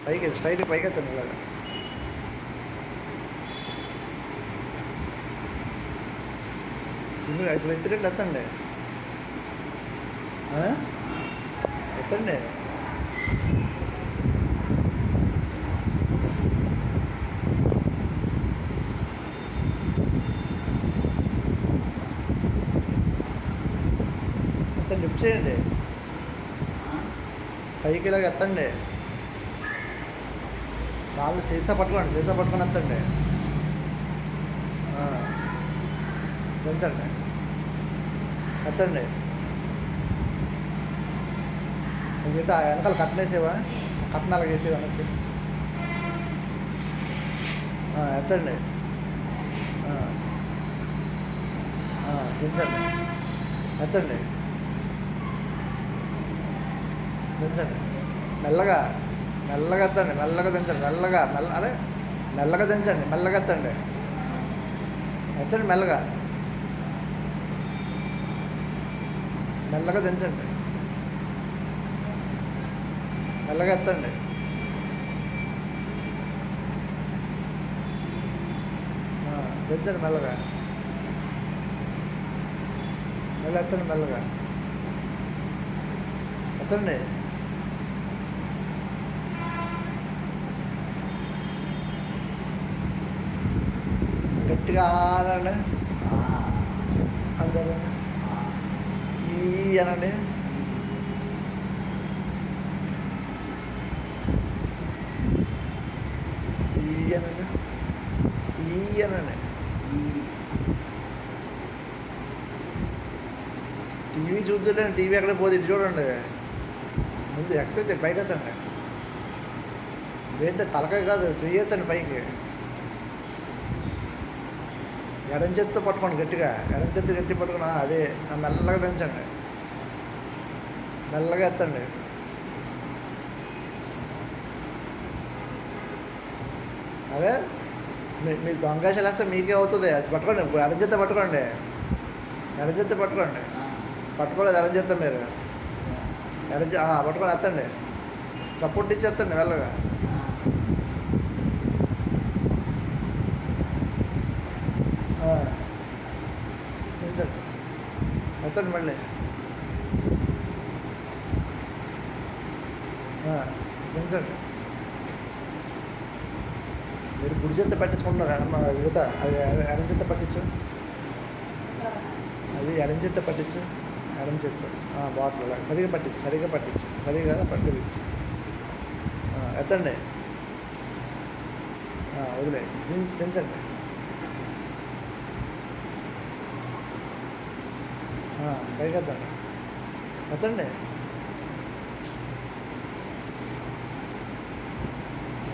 పైకి స్ట్రైట్ పైకి ఎత్తండి ఇలాగా. సింగిల్ ఇప్పుడు ఎత్తిరెండు ఎత్తండి. ఎత్తండి. ఎత్తండి, లిఫ్ట్ చేయండి. పైకి ఇలాగ ఎత్తండి. కాళ్ళు సీసా పట్టుకోండి, సీసా పట్టుకొని ఎత్తండి. పెంచండి, ఎత్తండి. మిగతా వెనకాల కట్టనేసేవా, కట్టన అలాగ వేసేవా వెనక్కి. ఎత్తండి, దించండి, ఎత్తండి, దించండి. మెల్లగా మెల్లగా ఎత్తండి, మెల్లగా దించండి, మెల్లగా అరే మెల్లగా దించండి, మెల్లగా ఎత్తండి, ఎత్తండి, మెల్లగా మెల్లగా దించండి, మెల్లగా ఎత్తండి. దించండి మెల్లగా, మెల్లగా ఎత్తండి, మెల్లగా ఎత్తండి. గట్టిగా ఆనండి, అంతేనండి. ఈ అనండి, ఈ అనండి, ఈ అనండి. టీవీ చూద్దాండి, టీవీ ఎక్కడ పోతే ఇటు చూడండి. ముందు ఎక్సర్సైజ్ పైకి ఎత్తండి. ఏంటంటే తలకాయ కాదు, చెయ్యొద్దండి పైకి. ఎడం చేత్తో పట్టుకోండి గట్టిగా, ఎడం చేత్తో గట్టి పట్టుకుని అదే మెల్లగా పెంచండి, మెల్లగా ఎత్తండి. అదే మీరు దొంగశాలు వేస్తే మీకే అవుతుంది. అది పట్టుకోండి, ఎడం చేత్తో పట్టుకోండి, ఎడం చేత్తో పట్టుకోండి. పట్టుకోలేదు ఎడం చేత్తో మీరు, పట్టుకొని ఎత్తండి, సపోర్ట్ ఇచ్చి ఎత్తండి మెల్లగా. దించండి, ఎత్తండి మళ్ళీ, దించండి. మీరు గుడి చేత పట్టించుకుంటున్నారు మిగతా, అది ఎడం చేత పట్టించు, అది ఎడం చేత పట్టించు, ఎడం చేత బాటిల్ సరిగా పట్టించు, సరిగా పట్టించు, సరిగా పట్టించు. ఎత్తండి, వదిలే, దించండి. పైకి ఎత్తండి, ఎత్తండి,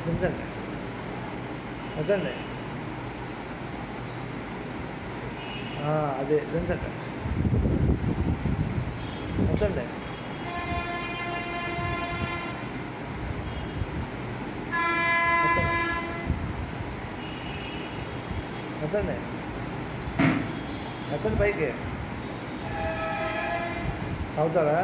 దించండి, ఎత్తండి. అదే దించండి, ఎత్తండి, ఎత్తండి, ఎత్తండి పైకి. అవుతారా?